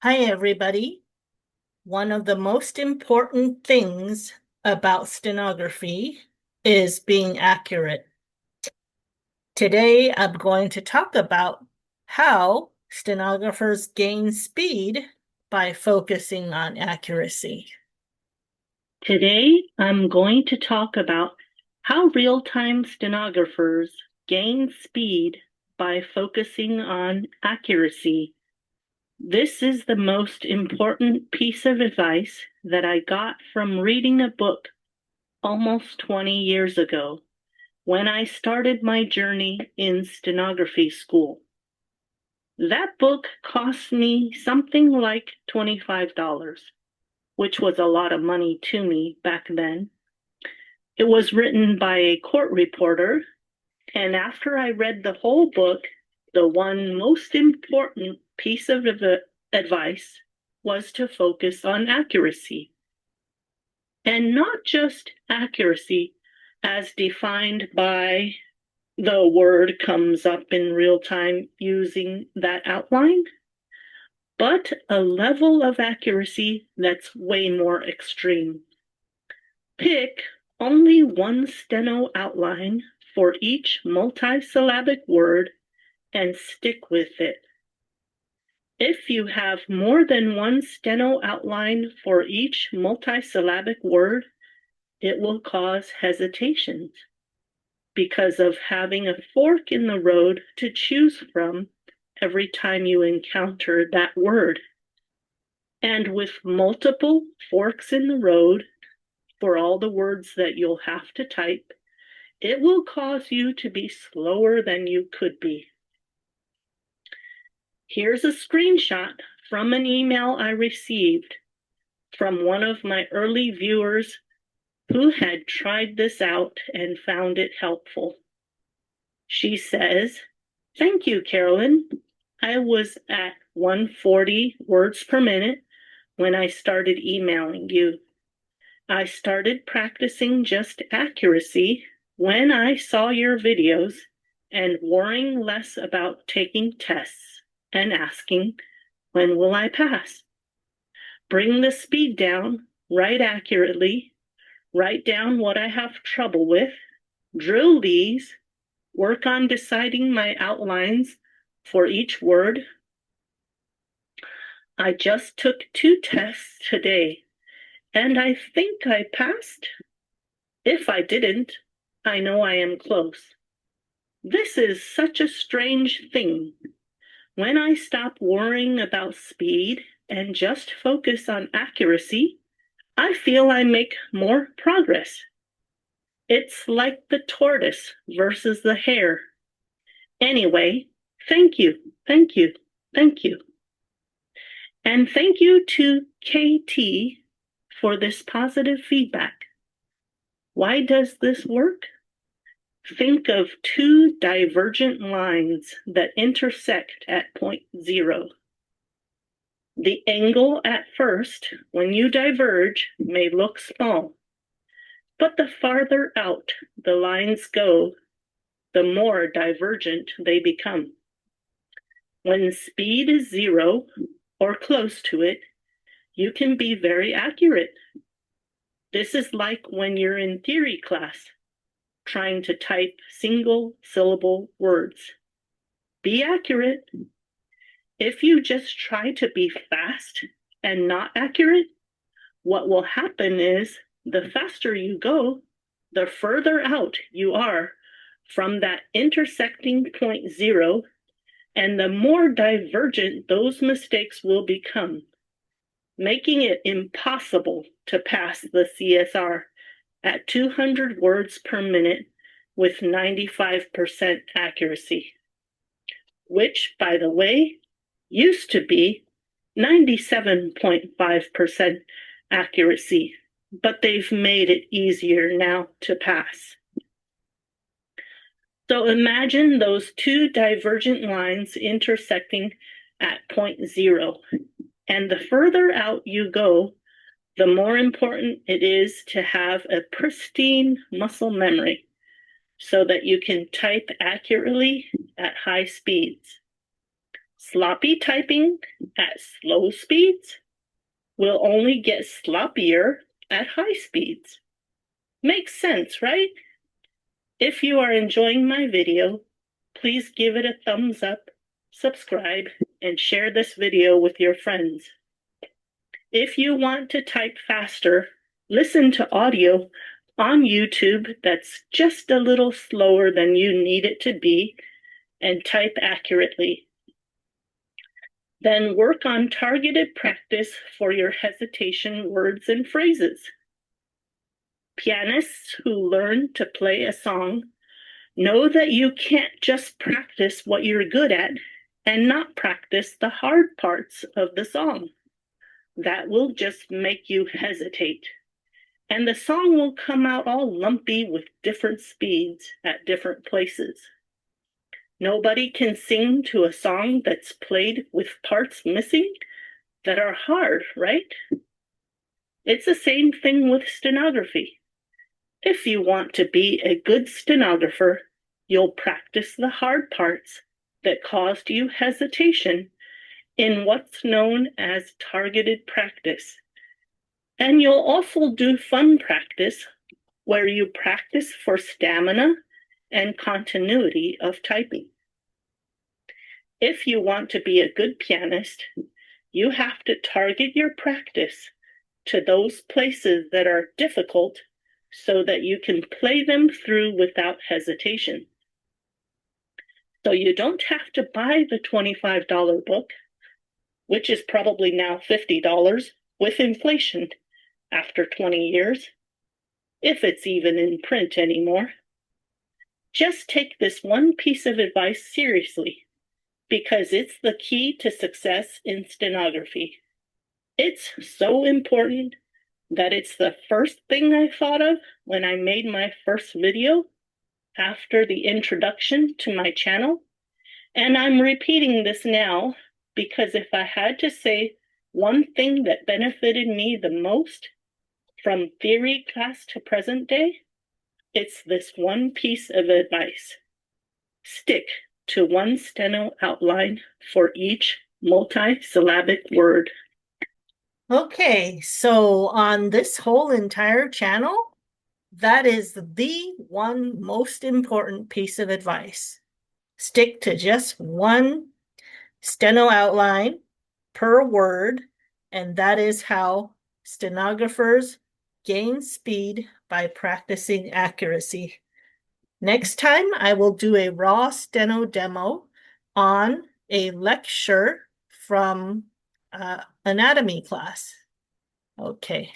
Hi, everybody. One of the most important things about stenography is being accurate. Today, I'm going to talk about how stenographers gain speed by focusing on accuracy. Today, I'm going to talk about how real-time stenographers gain speed by focusing on accuracy. This is the most important piece of advice that I got from reading a book almost 20 years ago when I started my journey in stenography school. That book cost me something like $25, which was a lot of money to me back then. It was written by a court reporter, and after I read the whole book, the one most important piece of advice was to focus on accuracy. And not just accuracy as defined by the word comes up in real time using that outline, but a level of accuracy that's way more extreme. Pick only one steno outline for each multisyllabic word and stick with it. If you have more than one steno outline for each multisyllabic word, it will cause hesitations because of having a fork in the road to choose from every time you encounter that word. And with multiple forks in the road for all the words that you'll have to type, it will cause you to be slower than you could be. Here's a screenshot from an email I received from one of my early viewers who had tried this out and found it helpful. She says, "Thank you, Carolyn. I was at 140 words per minute when I started emailing you. I started practicing just accuracy when I saw your videos and worrying less about taking tests and asking, when will I pass? Bring the speed down, write accurately, write down what I have trouble with, drill these, work on deciding my outlines for each word. I just took 2 tests today, and I think I passed. If I didn't, I know I am close. This is such a strange thing. When I stop worrying about speed and just focus on accuracy, I feel I make more progress. It's like the tortoise versus the hare. Anyway, thank you, thank you, thank you. And thank you to KT for this positive feedback. Why does this work? Think of 2 divergent lines that intersect at point 0. The angle at first, when you diverge, may look small, but the farther out the lines go, the more divergent they become. When speed is 0 or close to it, you can be very accurate. This is like when you're in theory class trying to type single syllable words. Be accurate. If you just try to be fast and not accurate, what will happen is the faster you go, the further out you are from that intersecting point 0, and the more divergent those mistakes will become, making it impossible to pass the CSR at 200 words per minute with 95% accuracy, which, by the way, used to be 97.5% accuracy, but they've made it easier now to pass. So imagine those 2 divergent lines intersecting at point 0. And the further out you go, the more important it is to have a pristine muscle memory so that you can type accurately at high speeds. Sloppy typing at slow speeds will only get sloppier at high speeds. Makes sense, right? If you are enjoying my video, please give it a thumbs up, subscribe, and share this video with your friends. If you want to type faster, listen to audio on YouTube that's just a little slower than you need it to be and type accurately. Then work on targeted practice for your hesitation words and phrases. Pianists who learn to play a song know that you can't just practice what you're good at and not practice the hard parts of the song. That will just make you hesitate. And the song will come out all lumpy with different speeds at different places. Nobody can sing to a song that's played with parts missing that are hard, right? It's the same thing with stenography. If you want to be a good stenographer, you'll practice the hard parts that caused you hesitation in what's known as targeted practice. And you'll also do fun practice where you practice for stamina and continuity of typing. If you want to be a good pianist, you have to target your practice to those places that are difficult so that you can play them through without hesitation. So you don't have to buy the $25 book, which is probably now $50 with inflation after 20 years, if it's even in print anymore. Just take this one piece of advice seriously, because it's the key to success in stenography. It's so important that it's the first thing I thought of when I made my first video after the introduction to my channel. And I'm repeating this now because if I had to say one thing that benefited me the most from theory class to present day, it's this one piece of advice. Stick to one steno outline for each multisyllabic word. Okay, so on this whole entire channel, that is the one most important piece of advice. Stick to just one steno outline per word, and that is how stenographers gain speed by practicing accuracy. Next time, I will do a raw steno demo on a lecture from anatomy class. Okay.